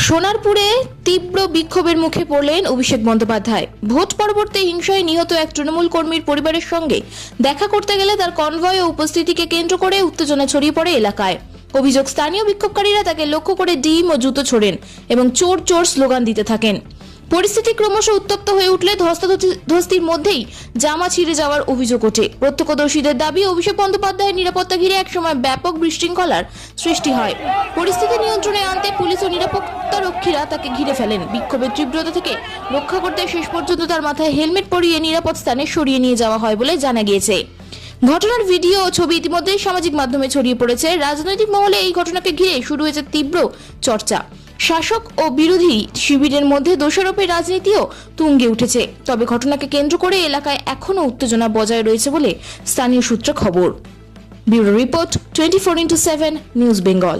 সোনারপুরে তীব্র বিক্ষোভের মুখে পড়লেন অভিষেক বন্দ্যোপাধ্যায়। ভোট পরবর্তী হিংসায় নিহত এক তৃণমূল কর্মীর পরিবারের সঙ্গে দেখা করতে গেলে তার কনভয় ও উপস্থিতিকে কেন্দ্র করে উত্তেজনা ছড়িয়ে পড়ে এলাকায়। অভিযোগ, স্থানীয় বিক্ষোভকারীরা তাকে লক্ষ্য করে ডিম ও জুতো ছোড়েন এবং চোর চোর স্লোগান দিতে থাকেন। পরিস্থিতি ক্রমশ উত্তপ্ত হয়ে উঠলে ধস্তাধস্তির মধ্যেই জামা ছিঁড়ে যাওয়ার অভিযোগ ওঠে। প্রত্যক্ষদর্শীদের দাবি, অভিষেক বন্দ্যোপাধ্যায়ের নিরাপত্তা ঘিরে একসময় ব্যাপক বিশৃঙ্খলার সৃষ্টি হয়। পরিস্থিতি নিয়ন্ত্রণে আনতে পুলিশ ও নিরাপত্তা রক্ষীরা তাকে ঘিরে ফেলেন। বিক্ষোভের তীব্রতা থেকে রক্ষা করতে শেষ পর্যন্ত তার মাথায় হেলমেট পরিয়ে নিরাপদ স্থানে সরিয়ে নিয়ে যাওয়া হয় বলে জানা গিয়েছে। ঘটনার ভিডিও ও ছবি ইতিমধ্যেই সামাজিক মাধ্যমে ছড়িয়ে পড়েছে। রাজনৈতিক মহলে এই ঘটনাকে ঘিরে শুরু হয়েছে তীব্র চর্চা। শাসক ও বিরোধী শিবিরের মধ্যে দোষারোপের রাজনীতিও তুঙ্গে উঠেছে। তবে ঘটনাকে কেন্দ্র করে এলাকায় এখনও উত্তেজনা বজায় রয়েছে বলে স্থানীয় সূত্রে খবর। Bureau report, 24x7 news Bengal.